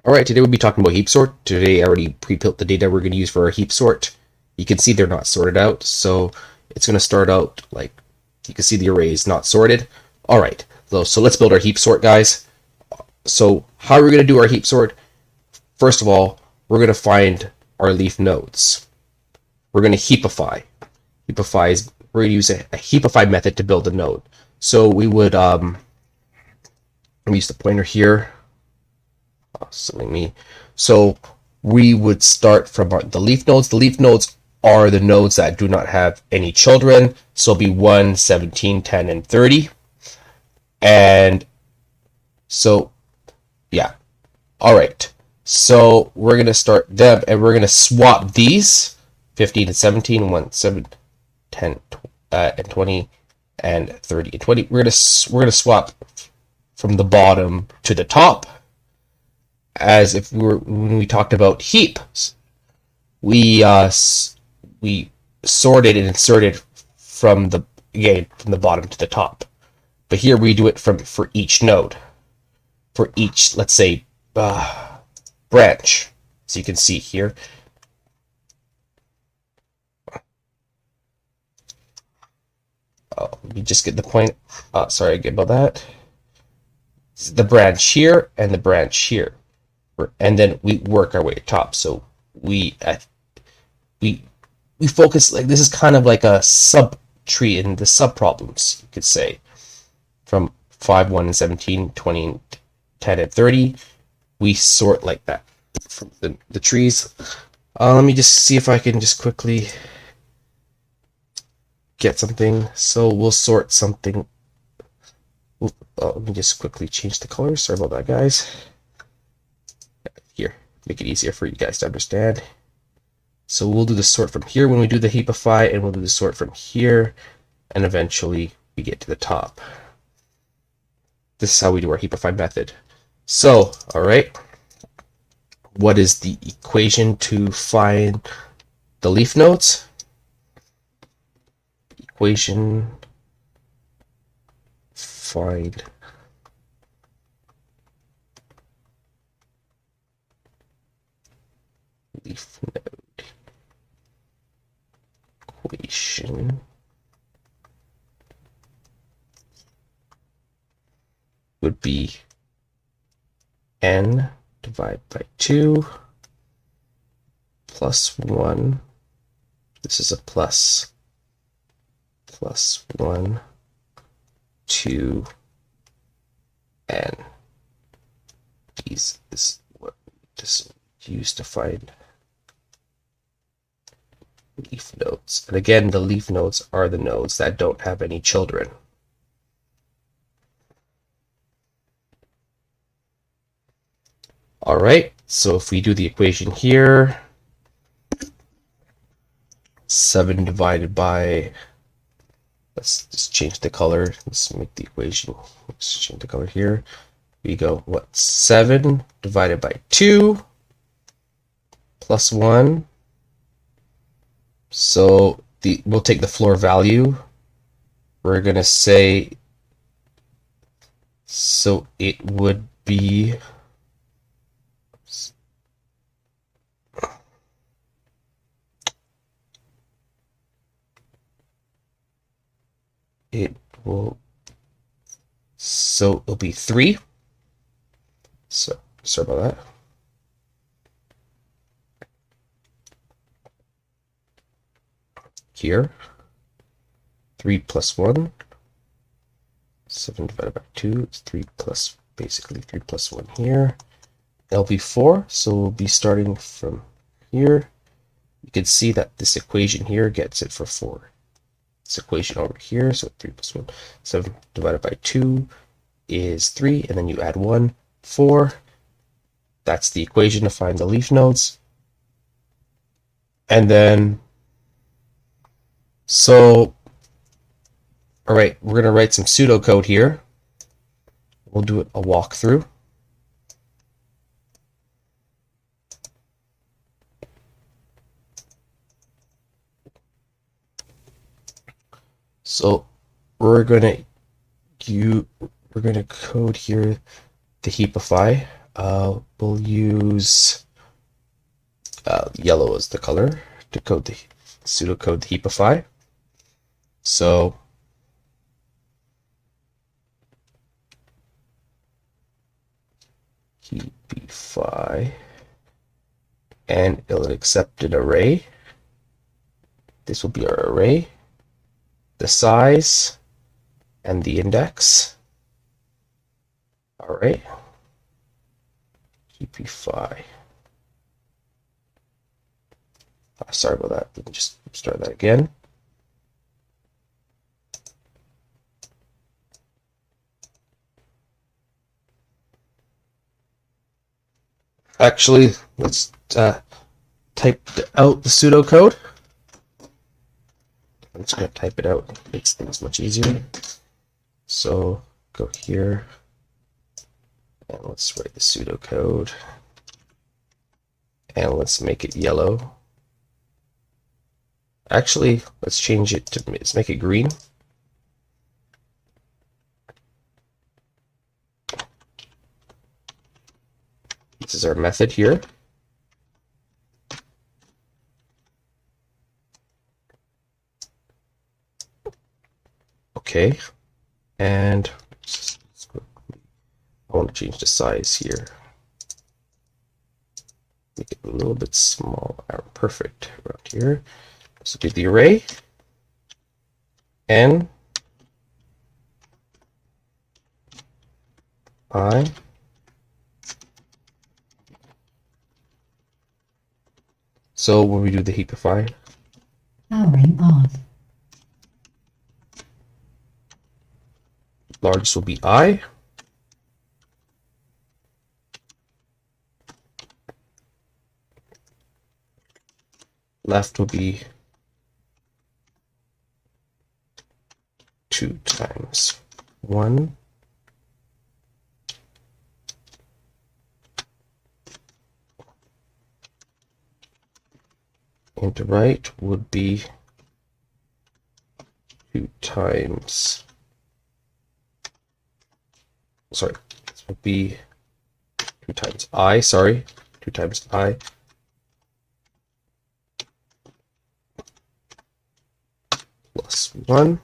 Alright, today we'll be talking about heap sort. Today I already pre-built the data we're going to use for our heap sort. You can see they're not sorted out, so it's going to start out like, you can see the array is not sorted. Alright, so let's build our heap sort, guys. So how are we going to do our heap sort? First of all, we're going to find our leaf nodes. We're going to heapify. We're going to use a heapify method to build a node. So we would, let me use the pointer here. So we would start from the leaf nodes. The leaf nodes are the nodes that do not have any children. So it'll be 1, 17, 10, and 30. And so, yeah. All right. So we're going to start them, and we're going to swap these 15 and 17, 1, 7, 10, and 20, and 30 and 20. We're going to swap from the bottom to the top, as if when we talked about heaps, we sorted and inserted from the bottom to the top. But here we do it for each node, for each, let's say, branch. So you can see here. Let me just get the point. Sorry about that. The branch here and the branch here. And then we work our way to top. So we focus, like, this is kind of like a sub tree in the sub problems, you could say, from 5, 1, and 17, 20, and 10, and 30. We sort like that from the trees. Let me just see if I can just quickly get something. So we'll sort something. Let me just quickly change the color. Sorry about that, guys. Here, make it easier for you guys to understand. So we'll do the sort from here when we do the heapify, and we'll do the sort from here, and eventually we get to the top. This is how we do our heapify method. So, all right, what is the equation to find the leaf nodes? Equation, find leaf node. Equation would be n divided by 2 plus 1. This is a plus 1, 2, n. This is what we just use to find leaf nodes. And again, the leaf nodes are the nodes that don't have any children. All right, so if we do the equation here, 7 divided by, let's just change the color. Let's make the equation, let's change the color here. We go, what, 7 divided by 2 plus 1. So we'll take the floor value. We're going to say, so it would be, so it'll be 3. So sorry about that. Here, 3 plus 1, 7 divided by 2, it's 3 plus, basically 3 plus 1 here. It'll be 4, so we'll be starting from here. You can see that this equation here gets it for 4. This equation over here, so 3 plus 1, 7 divided by 2 is 3, and then you add 1, 4. That's the equation to find the leaf nodes. And then, so, all right, we're going to write some pseudocode here. We'll do a walkthrough. So we're going to code here the heapify. We'll use yellow as the color to code the pseudocode the heapify. So heapify, and it'll accept an array. This will be our array, the size, and the index. All right. Heapify. Sorry about that. Let me just start that again. Actually, let's type out the pseudocode. I'm just going to type it out. It makes things much easier. So go here, and let's write the pseudocode. And let's make it yellow. Actually, let's change it to, let's make it green. This is our method here. Okay, and I want to change the size here. Make it a little bit small. Perfect. Around here. So do the array n I. So when we do the heapify, powering off. Largest will be I. Left will be 2 times 1. And the right would be 2 times, sorry, this would be 2 times I, sorry, 2 times I plus 1.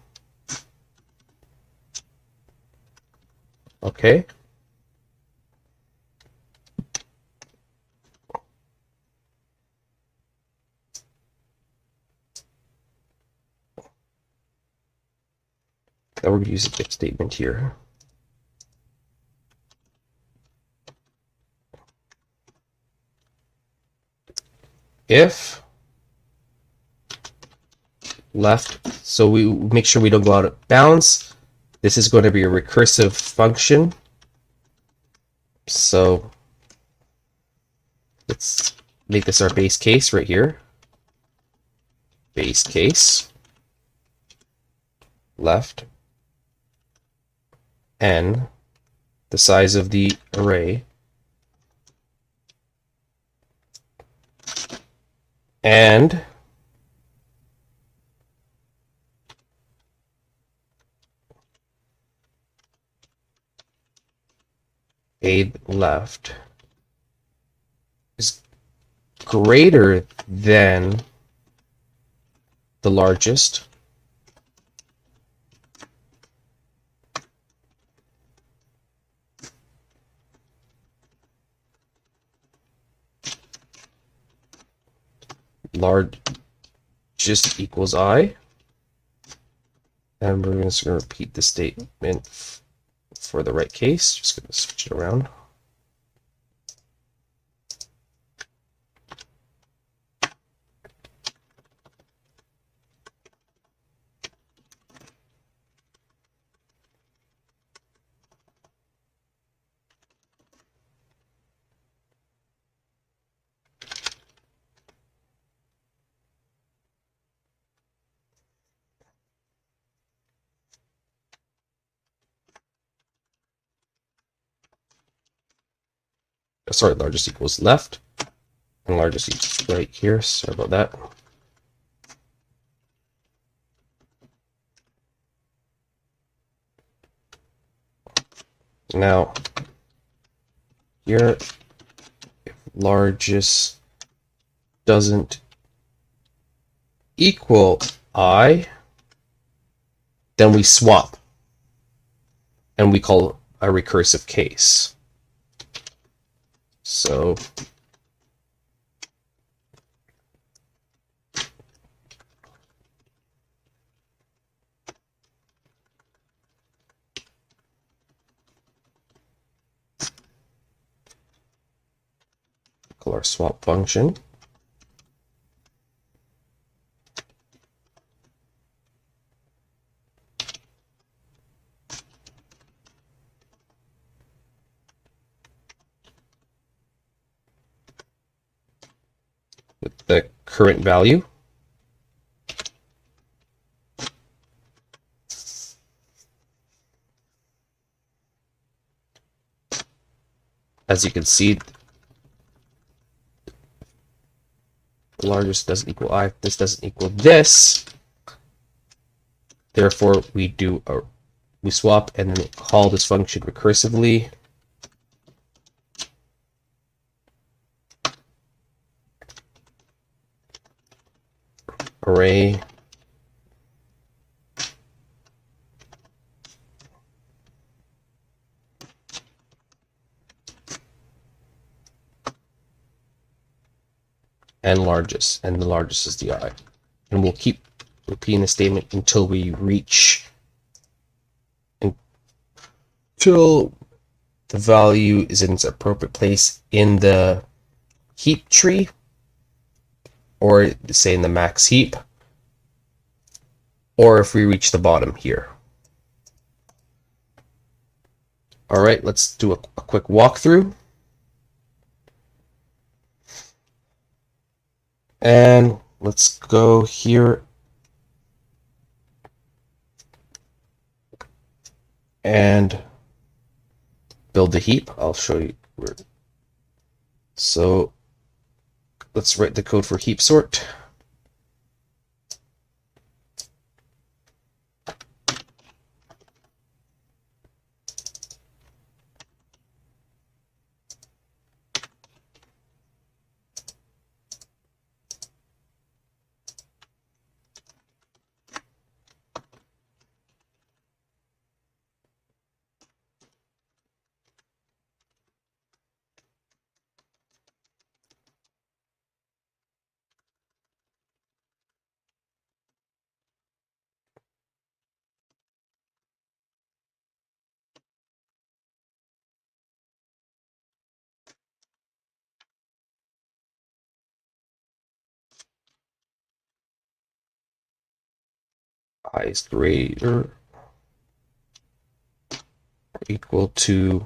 Okay. Now we're going to use a if statement here. If left, so we make sure we don't go out of bounds. This is going to be a recursive function. So let's make this our base case right here. Base case left n, the size of the array, and a left is greater than the largest largest equals I, and we're just going to repeat the statement for the right case. Just going to switch it around. Sorry, largest equals left, and largest equals right here. Sorry about that. Now, here, if largest doesn't equal I, then we swap, and we call a recursive case. So call our swap function. With the current value. As you can see, the largest doesn't equal I, this doesn't equal this. Therefore, we swap and then call this function recursively. Array and largest, and the largest is the I. And we'll keep repeating the statement until we reach, until the value is in its appropriate place in the heap tree, or say in the max heap, or if we reach the bottom here. All right, let's do a quick walkthrough. And let's go here and build the heap. I'll show you where. So let's write the code for heap sort. I is greater or equal to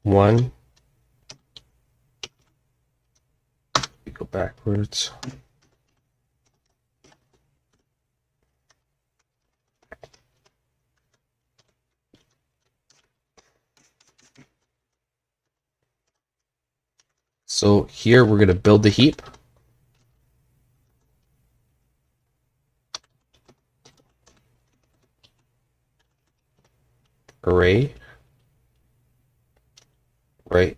1. We go backwards. So here we're going to build the heap. Array, right,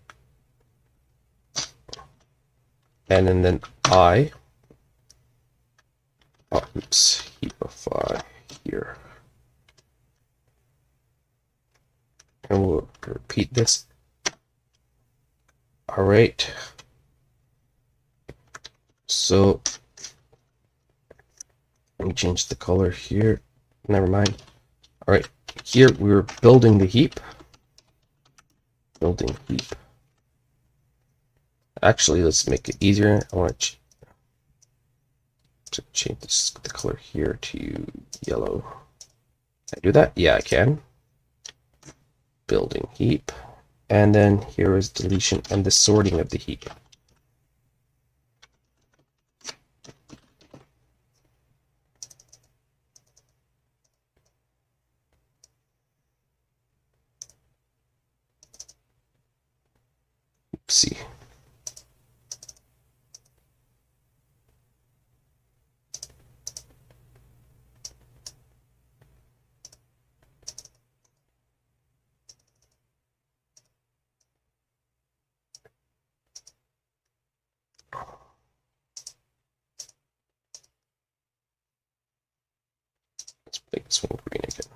and then I, oops, heapify here, and we'll repeat this. All right, so let me change the color here. Never mind. All right, here we're building the heap. Building heap. Actually, let's make it easier. I want to change the color here to yellow. Can I do that? Yeah, I can. Building heap. And then here is deletion and the sorting of the heap. Oopsie. this one green again.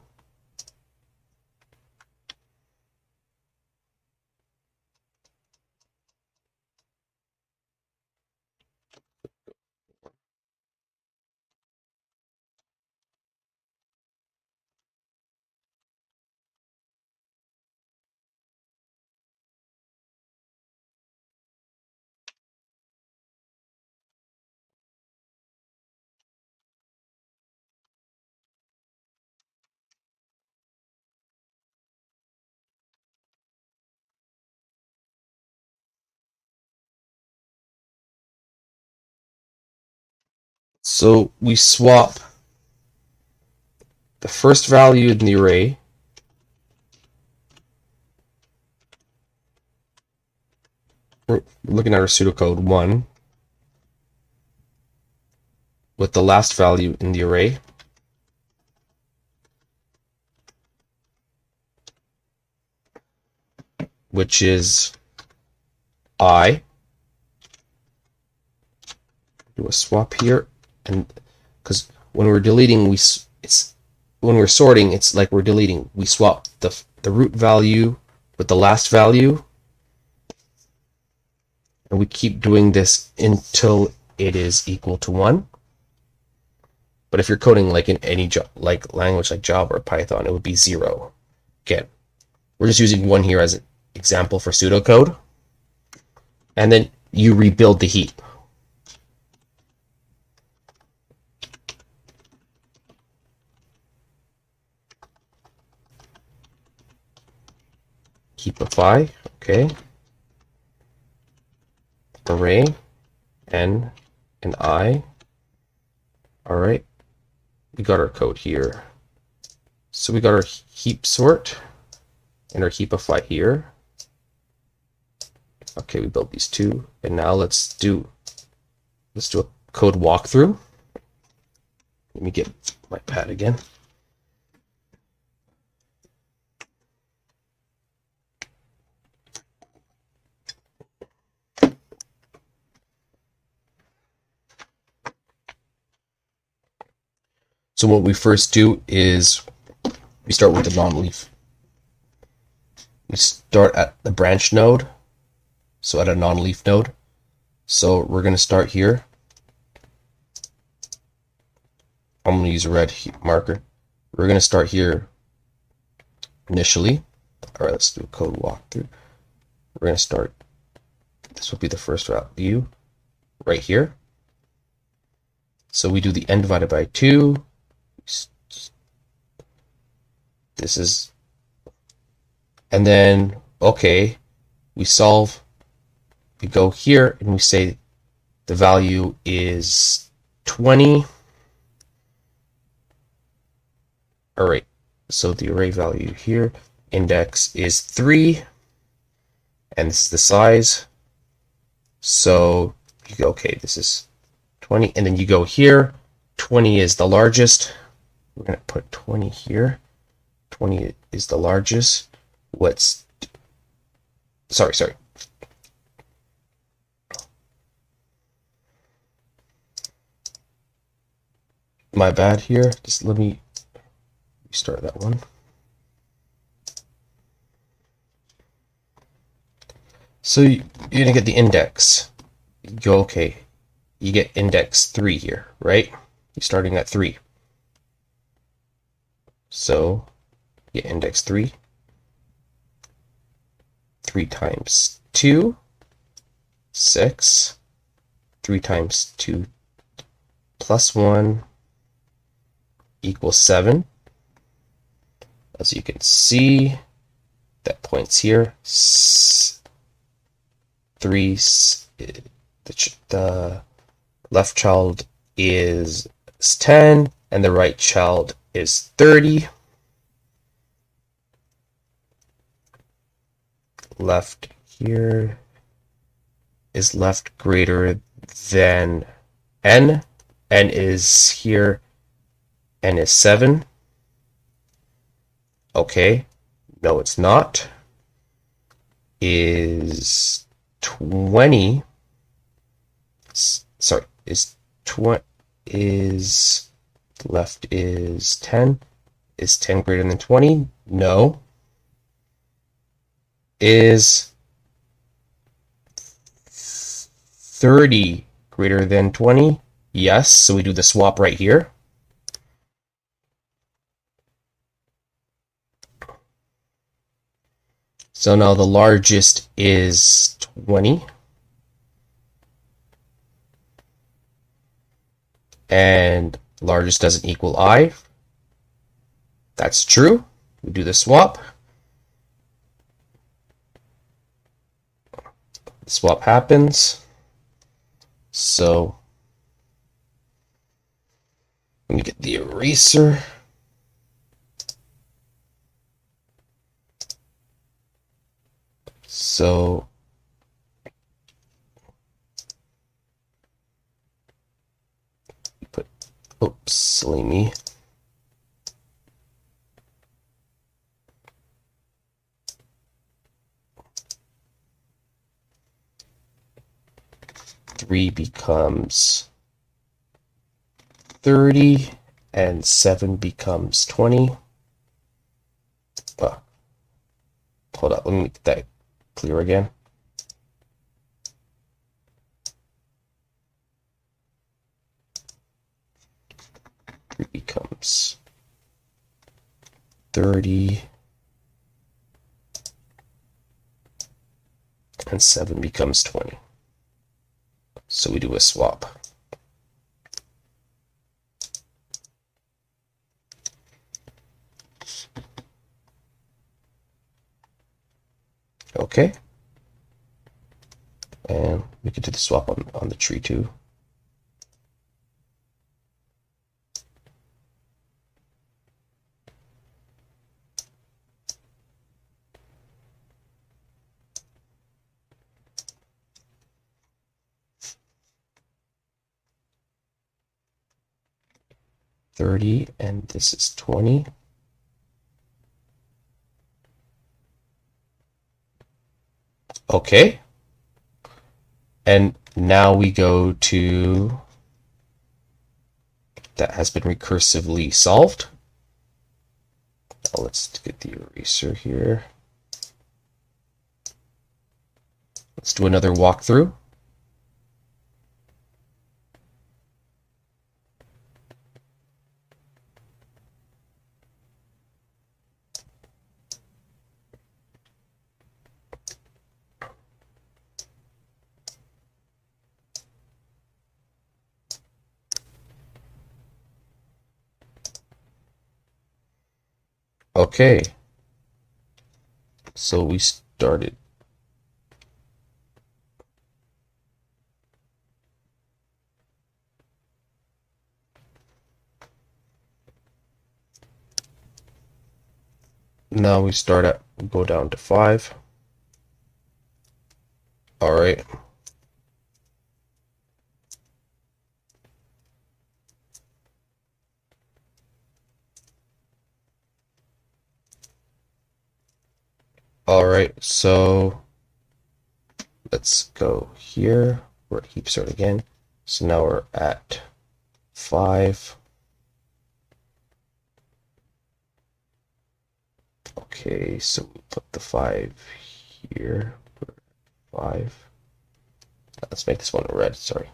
So we swap the first value in the array we're looking at our pseudocode 1 with the last value in the array, which is I. Do a swap here, and because when we're deleting, when we're sorting, it's like we're deleting. We swap the root value with the last value, and we keep doing this until it is equal to 1. But if you're coding like in any like language like Java or Python, it would be 0. Again, we're just using 1 here as an example for pseudocode. And then you rebuild the heap. Heapify, okay. Array, n, and I. All right. We got our code here. So we got our heap sort and our heapify here. Okay, we built these two, and now let's do a code walkthrough. Let me get my pad again. So what we first do is we start with the non-leaf. We start at the branch node, so at a non-leaf node. So we're going to start here. I'm going to use a red marker. We're going to start here initially. All right, let's do a code walkthrough. We're going to start, this will be the first value right here. So we do the n divided by 2. This is, and then, okay, we solve, we go here and we say the value is 20. All right, so the array value here, index is 3, and this is the size. So you go, okay, this is 20, and then you go here, 20 is the largest. We're going to put 20 here. 20 is the largest. Sorry. My bad here. Just let me restart that one. So you're going to get the index. You go, okay, you get index 3 here, right? You're starting at 3. So you get index 3. 3 times 2, 6. 3 times 2 plus 1 equals 7. As you can see, that points here. 3, the left child is 10, and the right child is 30. Left here is left greater than n. N is here. N is 7. Okay. No, it's not. Is 20. Sorry, is left is 10. Is 10 greater than 20? No. Is 30 greater than 20? Yes, so we do the swap right here. So now the largest is 20. And largest doesn't equal I. That's true. We do the swap. The swap happens. So let me get the eraser. So put, oops, silly me. Three becomes 30 and 7 becomes 20. Hold up, let me make that clear again. Three becomes 30 and 7 becomes 20. So we do a swap. Okay. And we can do the swap on the tree too. $30 and this is 20. Okay. And now we go to that has been recursively solved. Now let's get the eraser here. Let's do another walkthrough. Okay, so we started. Now we start at, go down to 5. All right. All right, so let's go here. We're at heap sort again. So now we're at 5. Okay, so we put the 5 here. 5. Let's make this one red, sorry.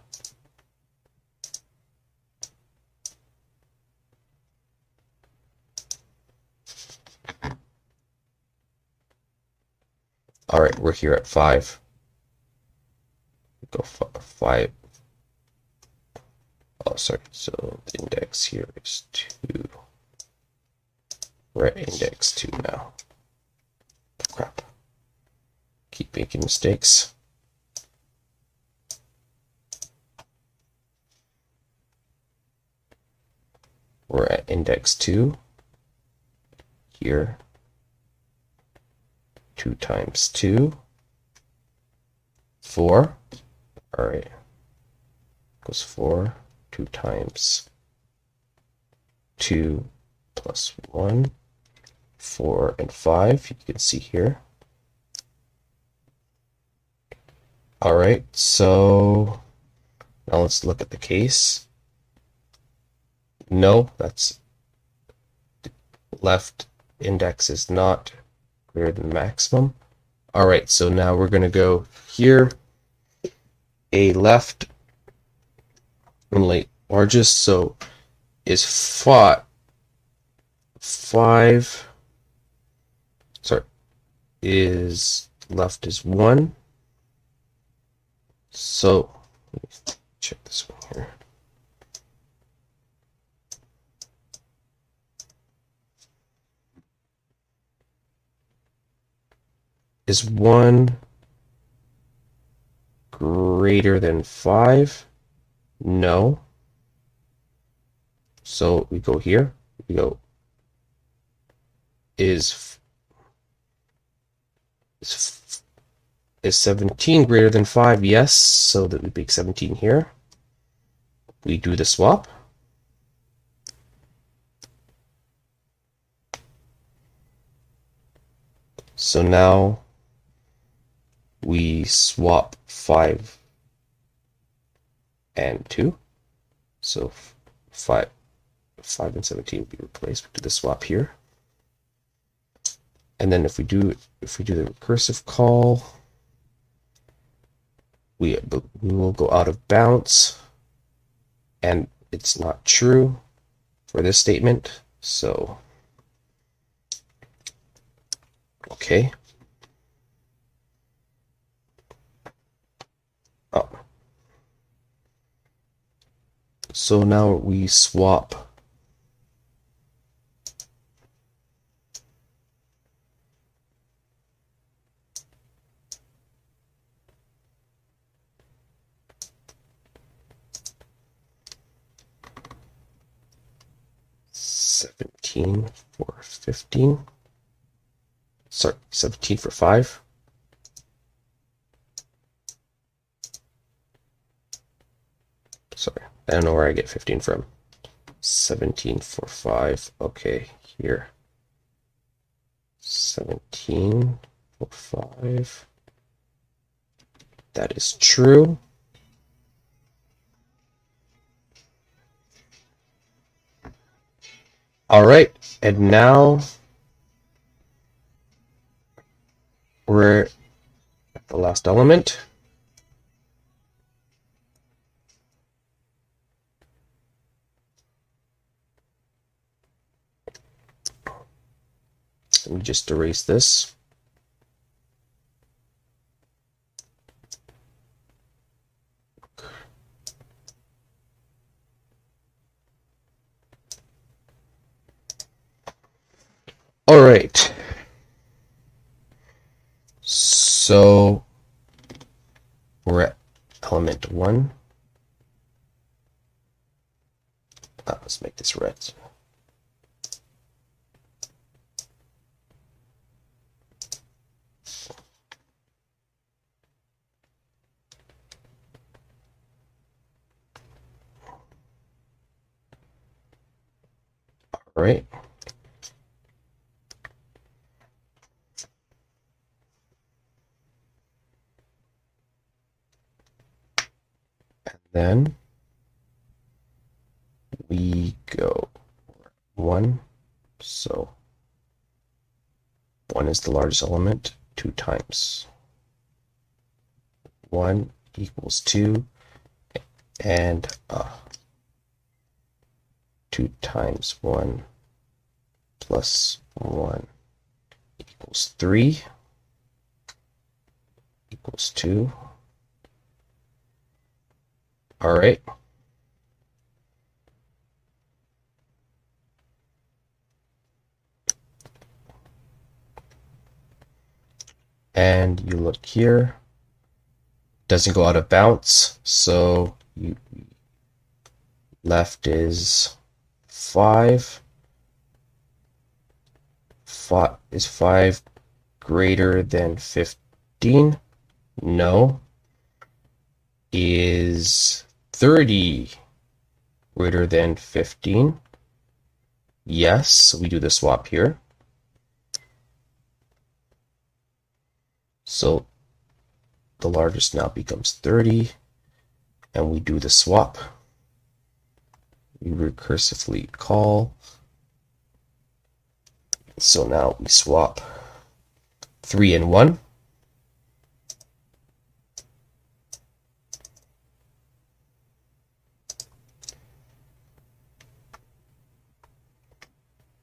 All right, we're here at 5. Go 5. Oh, sorry. So the index here is 2. We're at index 2 now. Crap. Keep making mistakes. We're at index 2. Here. 2 times 2. 4. All right. Goes 4. 2 times 2 plus 1. 4 and 5. You can see here. All right. So now let's look at the case. No, that's left index is not greater than maximum. All right, so now we're going to go here, a left and largest, so is 5, sorry, is left is 1. So let me check this one here. Is 1 greater than 5? No. So we go here. We go, is 17 greater than 5? Yes. So that we make 17 here. We do the swap. So now we swap 5 and 2. So 5 and 17 will be replaced. We do the swap here. And then if we do the recursive call, we will go out of bounds, and it's not true for this statement. So okay. Oh. So now we swap (17) for 15. Sorry, 17 for 5. Sorry, I don't know where I get 15 from. 17 for 5. Okay, here. 17 for 5. That is true. All right, and now we're at the last element. Let me just erase this. All right. So we're at element 1. Let's make this red. All right. And then we go 1. So 1 is the largest element, 2 times 1 equals 2, and 2 times 1 plus 1 equals 3 equals 2. All right. And you look here, doesn't go out of bounds, so left is 5. Is 5 greater than 15? No. Is 30 greater than 15? Yes. So we do the swap here. So the largest now becomes 30, and we do the swap. We recursively call So now we swap 3 and 1.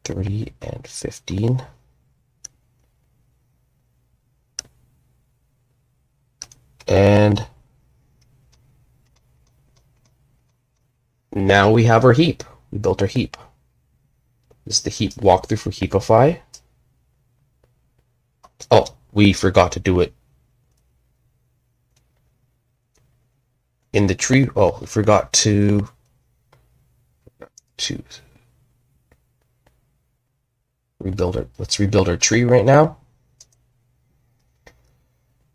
$30 and $15. And now we have our heap. We built our heap. This is the heap walkthrough for Heapify. Oh, we forgot to do it in the tree. Oh, we forgot to rebuild it. Let's rebuild our tree right now.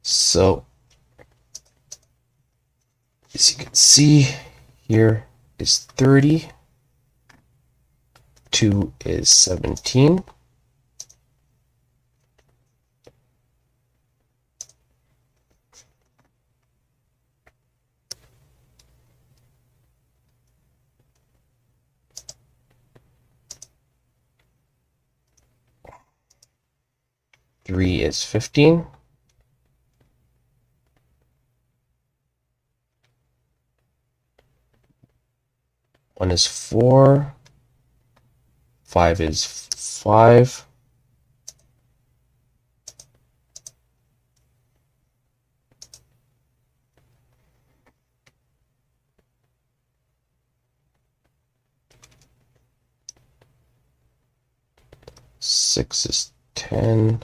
So, as you can see, here is 30. 2 is 17. Three is 15. One is 4. 5 is 5. Six is 10.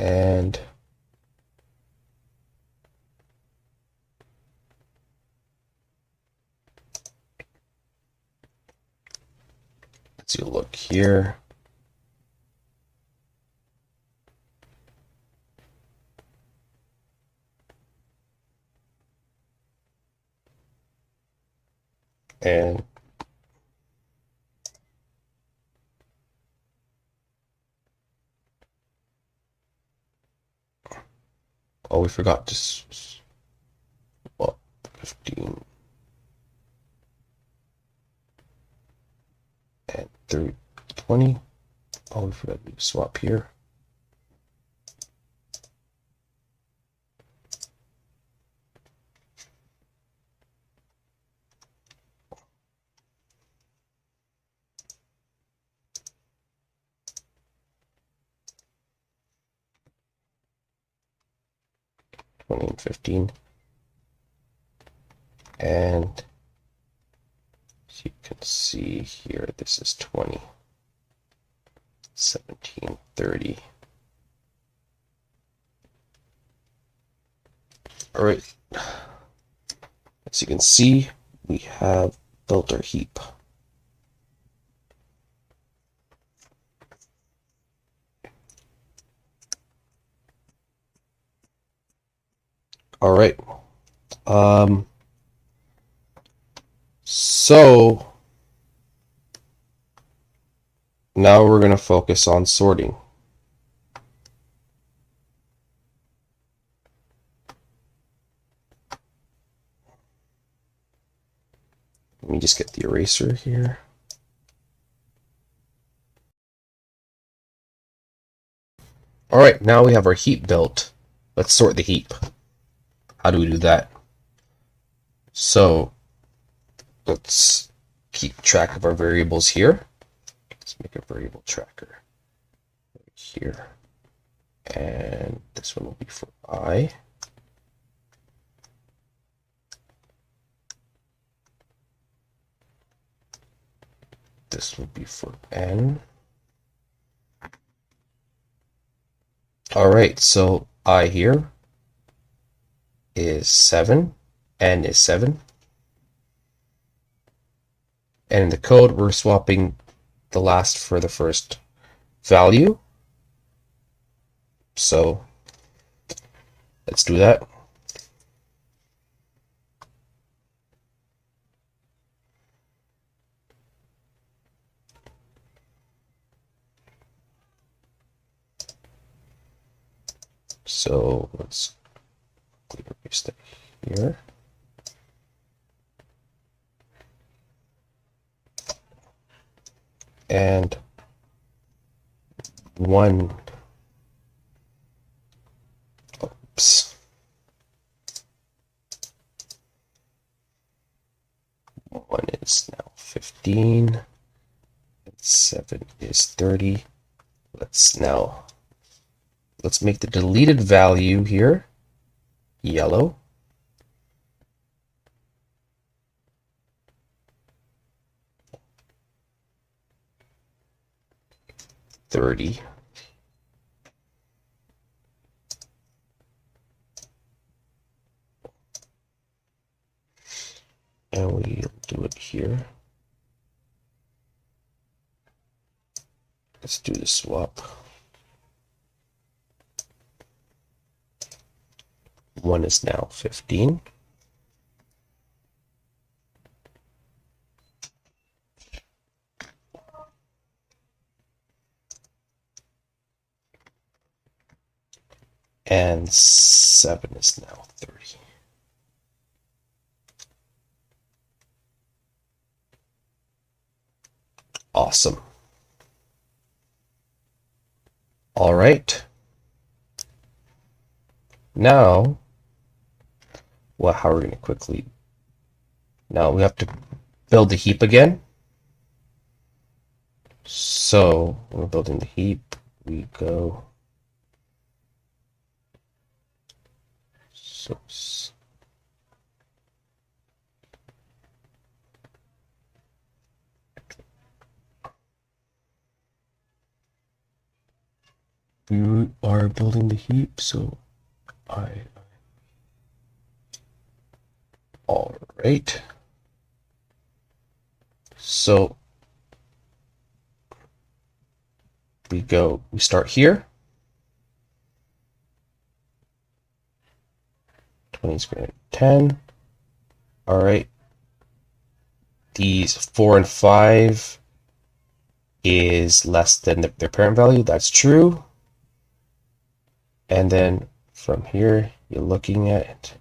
And let's look here. And oh, we forgot to swap 15 and 30, 20. Oh, we forgot to swap here. And 15. And as you can see here, this is 20, 17, 30. All right. As you can see, we have built our heap. All right. So now we're going to focus on sorting. Let me just get the eraser here. All right, now we have our heap built. Let's sort the heap. How do we do that? So let's keep track of our variables here. Let's make a variable tracker right here. And this one will be for I. This will be for N. All right, so I here is 7, N is 7. And in the code, we're swapping the last for the first value. So let's do that. So let's clear paste that here. And one, oops. One is now 15. And 7 is 30. Let's make the deleted value here yellow. $30. And we'll do it here. Let's do the swap. 1 is now 15. And 7 is now 30. Awesome. All right. Now, well, how are we going to quickly? Now we have to build the heap again. So when we're building the heap, we go. Source. We are building the heap, so all right. So we start here. 20 is greater than 10. All right. These 4 and 5 is less than their parent value. That's true. And then from here, you're looking at it.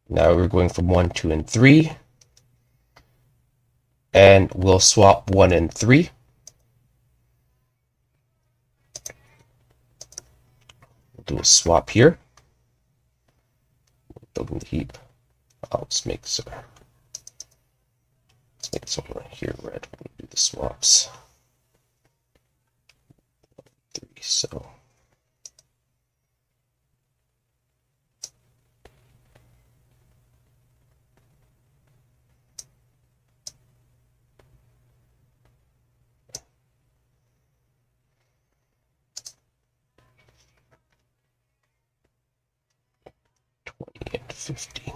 Now we're going from 1, 2, and 3. And we'll swap 1 and 3. We'll do a swap here. Building the heap. I'll just make this one right here red when we do the swaps. 3, so. And 15.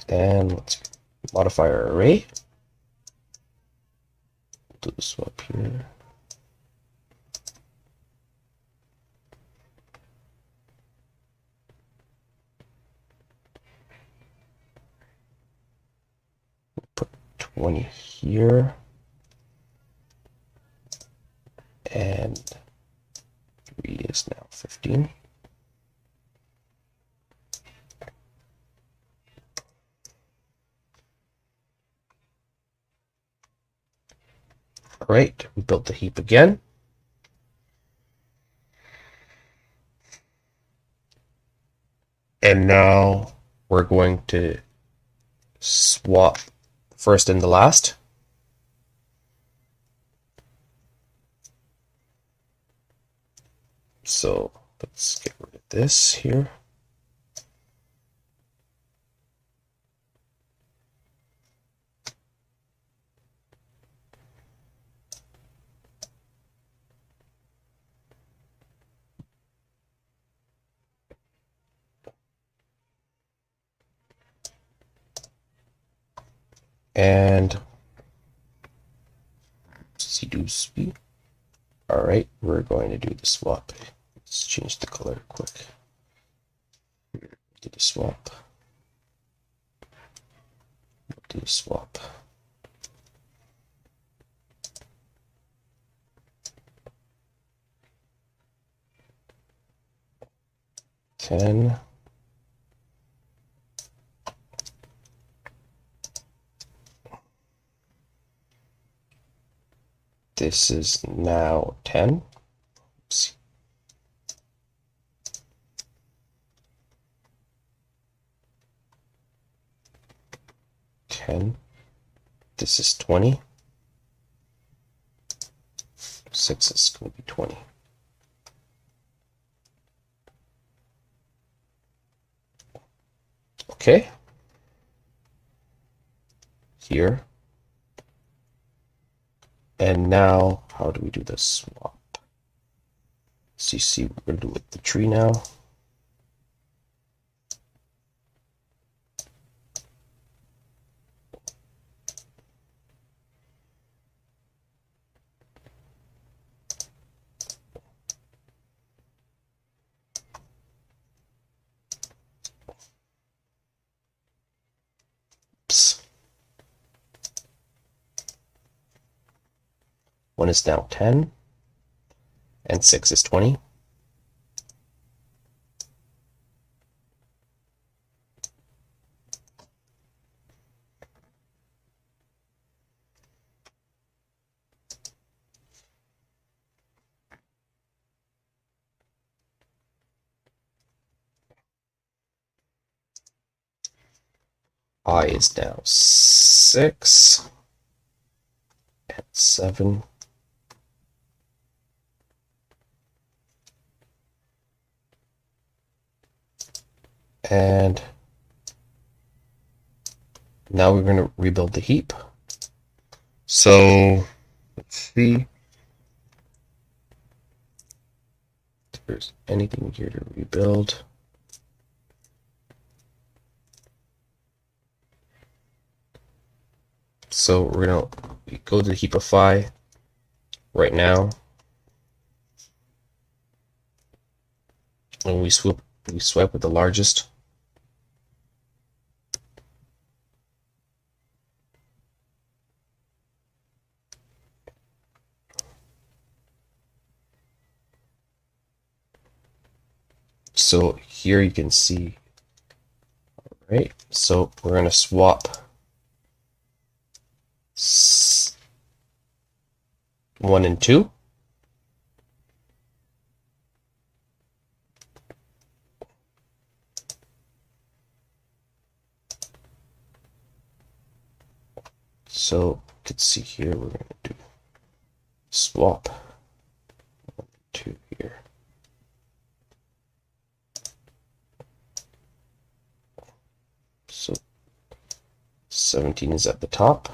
And let's modify our array. Do the swap here. Put 20 here. And 3 is now 15. All right, we built the heap again. And now we're going to swap first and the last. So let's get rid of this here. And C2B. All right, we're going to do the swap. Let's change the color quick. Do the swap. Do the swap. 10. This is now 10. Oops. 10. This is 20. 6 is going to be 20. Okay. Here. And now, how do we do the swap? So you see, we're going to do it with the tree now. Oops. 1 is now 10, and 6 is 20. I is now 6, and 7. And now we're going to rebuild the heap. So let's see if there's anything here to rebuild. So we're going to go to the heapify right now. And we swipe with the largest. So here you can see, all right, so we're going to swap 1 and 2. So you can see here, we're going to do swap 1 and 2 here. So 17 is at the top.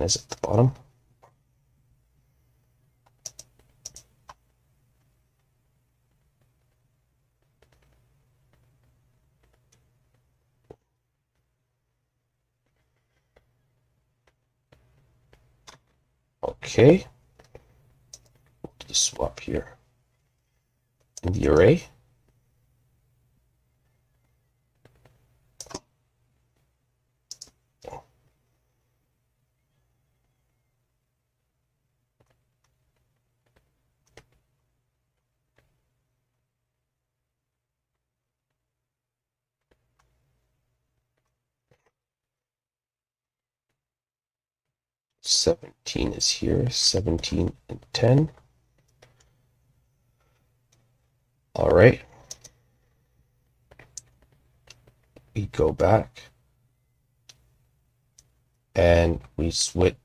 Is at the bottom. Okay. We'll do the swap here in the array. Seventeen is here, 17 and 10. All right. We go back and we switch.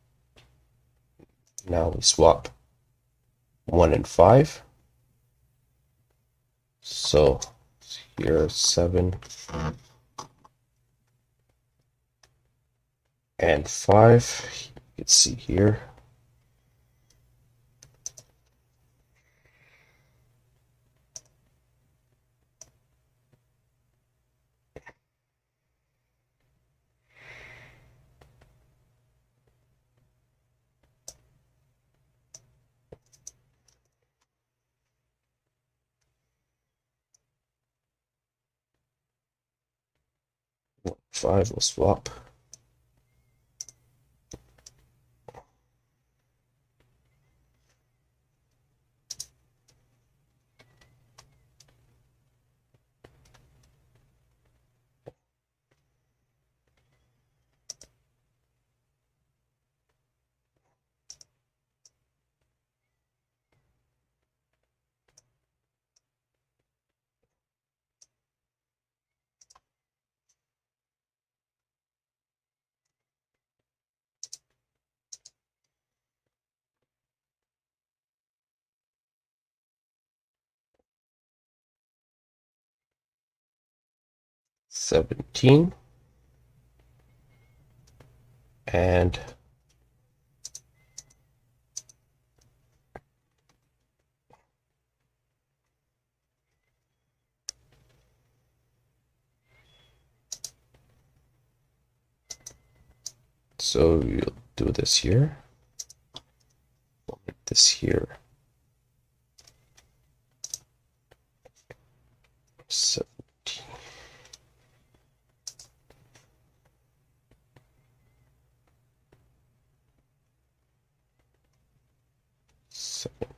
Now we swap 1 and 5. So here 7 and 5. You can see here. Five will swap. 17, and so you'll do this here. We'll make this here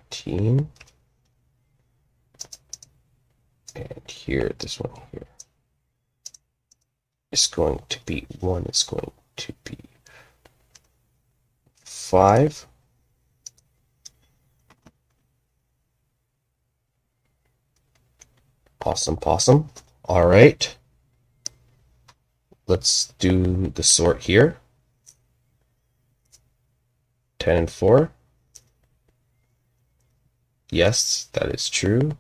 17. And here, this one here is going to be 1 is going to be 5. Awesome possum. All right. Let's do the sort here. 10 and 4. Yes, that is true.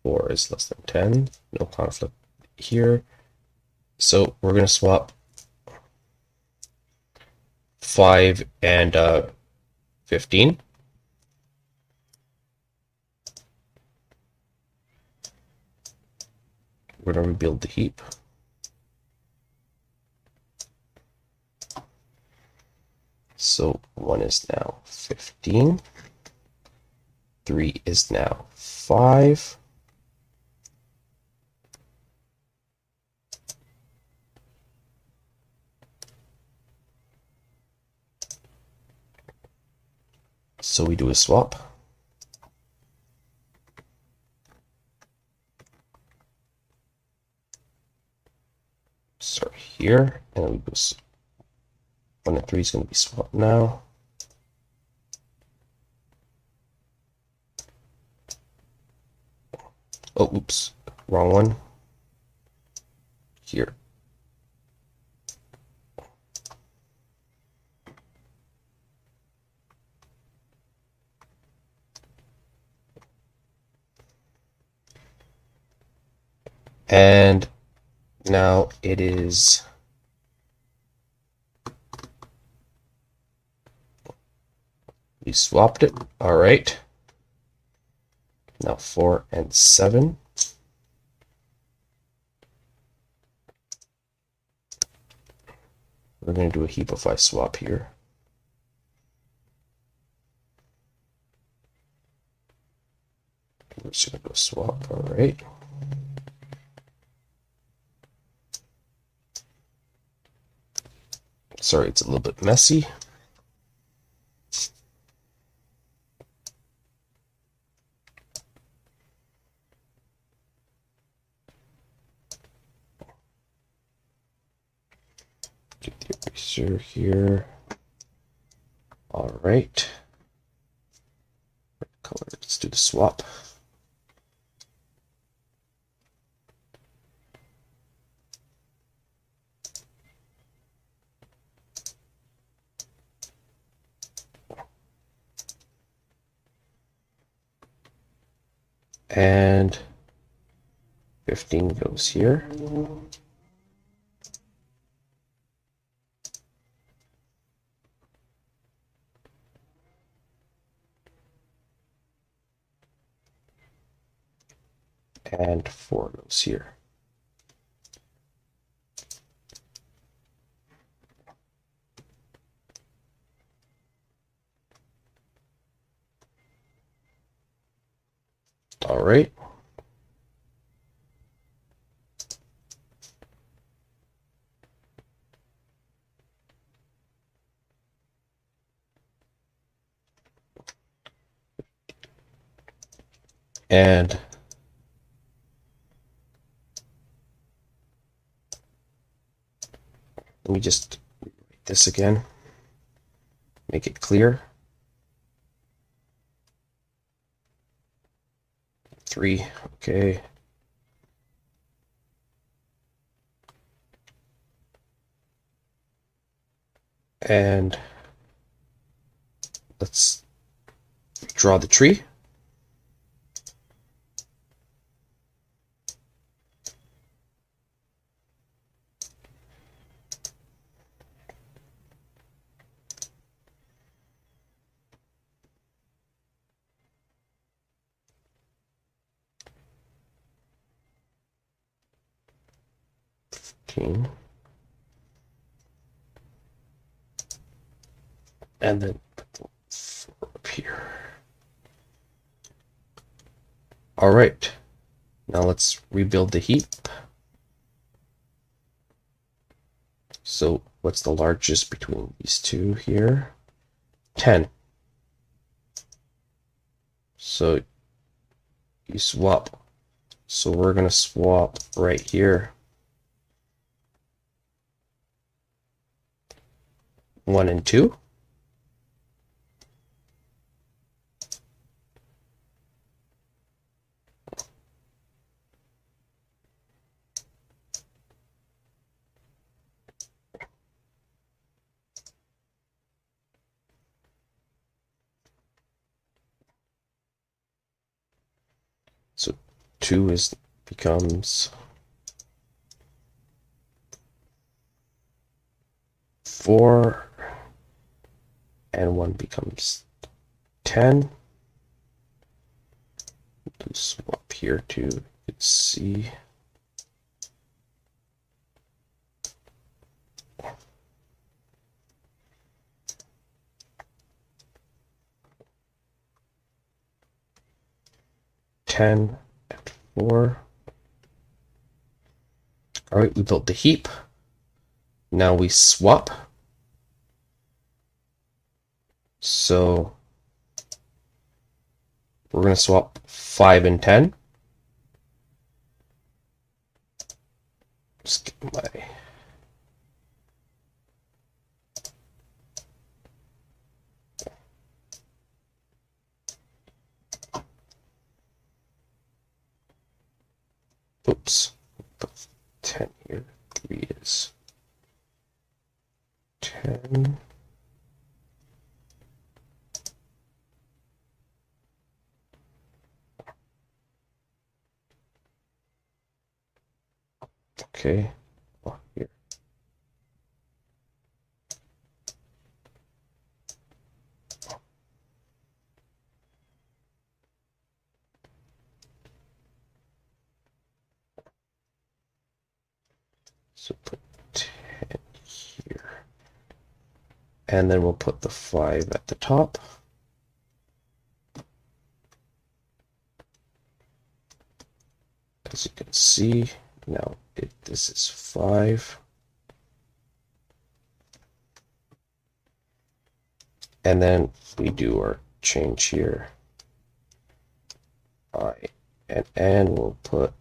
4 is less than 10. No conflict here. So we're going to swap 5 and 15. We're going to rebuild the heap. So 1 is now 15. 3 is now 5. So we do a swap. Start here, and we go 1 and 3 is going to be swapped now. Oh, oops, wrong one. Here. And now it is we swapped it. All right. Now 4 and 7. We're going to do a heapify swap here. We're just going to go swap. All right. Sorry, it's a little bit messy. Get the eraser here. All right. Color. Let's do the swap. And 15 goes here. And 4 goes here. All right. And let me just write this again, make it clear. 3, okay. And let's draw the tree. 17. And then put the 4 up here. All right. Now let's rebuild the heap. So what's the largest between these two here? 10. So you swap. So we're going to swap right here. 1 and 2. So 2 becomes 4, and 1 becomes 10. Do swap here too. You can see. And 4. All right, we built the heap. Now we swap. So we're going to swap 5 and 10. Just get my oops, put 10 here. 3 is 10. Okay. Oh, here. So put 10 here. And then we'll put the 5 at the top. As you can see, now this is 5. And then we do our change here. I and N will put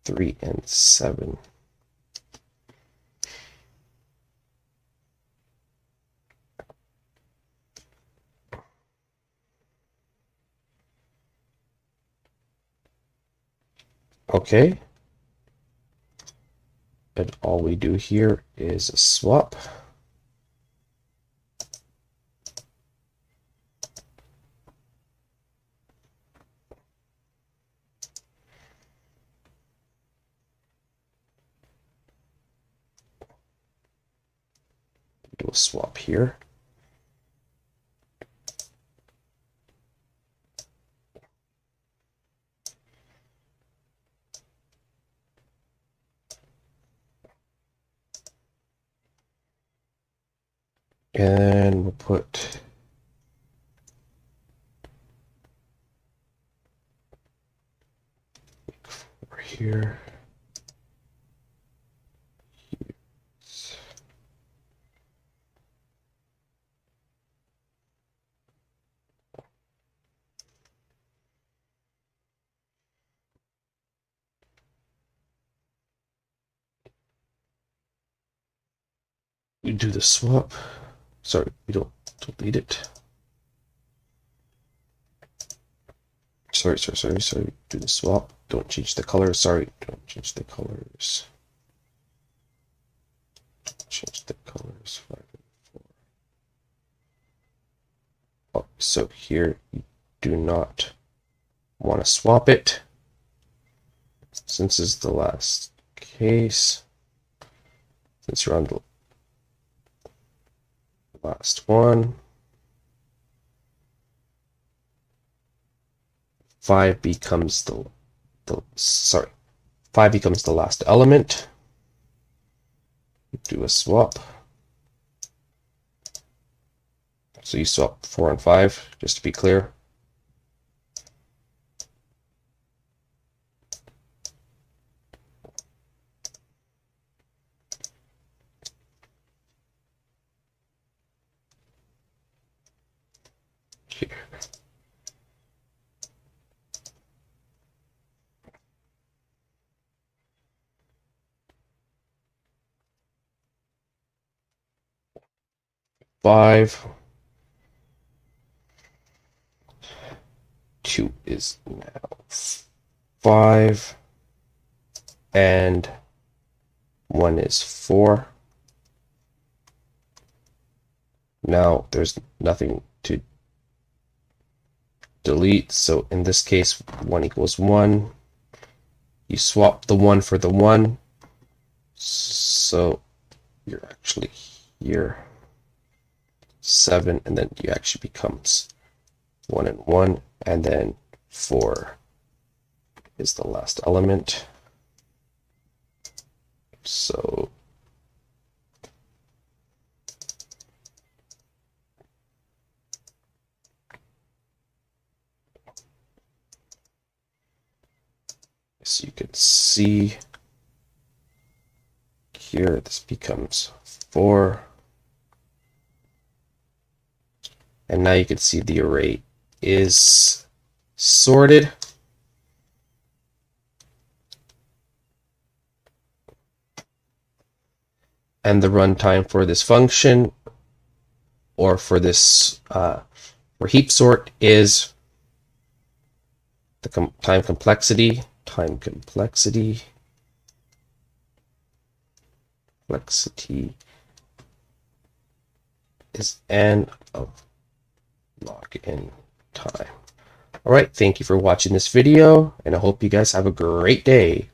3 and 7. Okay. And all we do here is a swap. Do a swap here. And we'll put over here. We do the swap. Sorry, we don't delete it. Sorry. Do the swap. Don't change the colors. Sorry, don't change the colors. Change the colors. 5 and 4. Oh, so here you do not want to swap it. Since this is the last case, since you're on the last one, 5 becomes the last element. do a swap. So you swap 4 and 5, just to be clear. Here. Five. 2 is now 5. And 1 is 4. Now there's nothing to delete, so in this case 1 equals 1. You swap the 1 for the 1, so you're actually here 7, and then you actually becomes 1 and 1, and then 4 is the last element. So you can see here this becomes 4, and now you can see the array is sorted. And the runtime for this function, or for this for heap sort, is the time complexity is n of log n time. All right, thank you for watching this video, and I hope you guys have a great day.